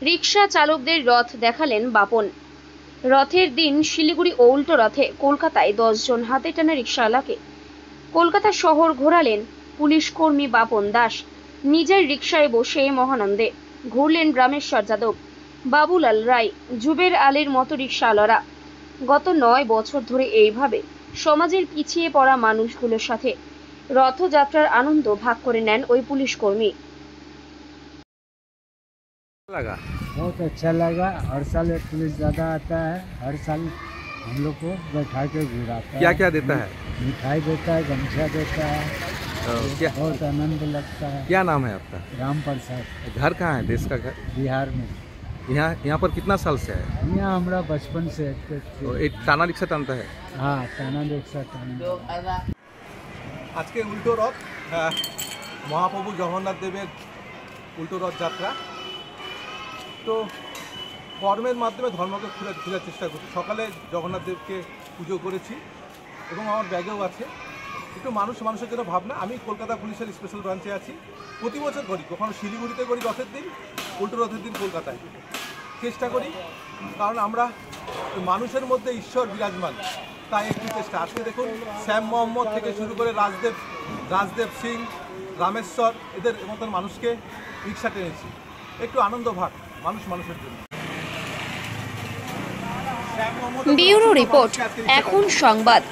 রিক্সা চালকদের রথ দেখালেন বাপন। রথের দিন শিলিগুড়ি ও উল্টো রথে কলকাতায় 10 জন হাতে টানা রিক্সাওয়ালাকে কলকাতা শহর ঘোরালেন পুলিশ কর্মী বাপন দাস। নিজের রিক্সায় বসে মহানন্দে ঘুরলেন রামেশ্বর যাদব, বাবুলাল রায়, জুবের আলীর মতো রিক্সাওয়ালারা। গত 9 বছর ধরে এইভাবে সমাজের পিছিয়ে পড়া মানুষগুলোর সাথে রথযাত্রার আনন্দ ভাগ করে নেন ওই পুলিশ কর্মী। लगा बहुत अच्छा लगा। हर साल एक पुलिस ज़्यादा आता है, हर साल हम लोग को बैठा के घुराता है। क्या क्या देता है? मिठाई देता है, गमछा देता है, क्या बहुत आनंद लगता है। क्या नाम है आपका? राम प्रसाद, घर कहाँ है? देश का घर? बिहार में। यहाँ पर कितना साल से है? यहाँ हमारा बचपन से तो एक टाना रिक्शा टानता है। हाँ, टाना रिक्शा टाना। আজকে উল্টো রথ মহাপ্রভু জগন্নাথ দেবের উল্টো রথ যাত্রা। তো কর্মের মাধ্যমে ধর্মকে খোঁজার চেষ্টা করছি। সকালে জগন্নাথ দেবকে পুজো করেছি এবং আমার ব্যাগেও আছে একটু মানুষের জন্য ভাবনা। আমি কলকাতা পুলিশের স্পেশাল ব্রাঞ্চে আছি। প্রতি বছর করি, কখনো শিলিগুড়িতে করি রথের দিন, উল্টো রথের দিন কলকাতায় চেষ্টা করি, কারণ আমরা মানুষের মধ্যে ঈশ্বর বিরাজমান, তাই একটু চেষ্টা। আজকে দেখুন শ্যাম মোহাম্মদ থেকে শুরু করে রাজদেব সিং, রামেশ্বর, এদের মতন মানুষকে রিক্সা টেনেছি। একটু আনন্দ ভাগ মানুষের জন্য। ব্যুরো রিপোর্ট, এখন সংবাদ।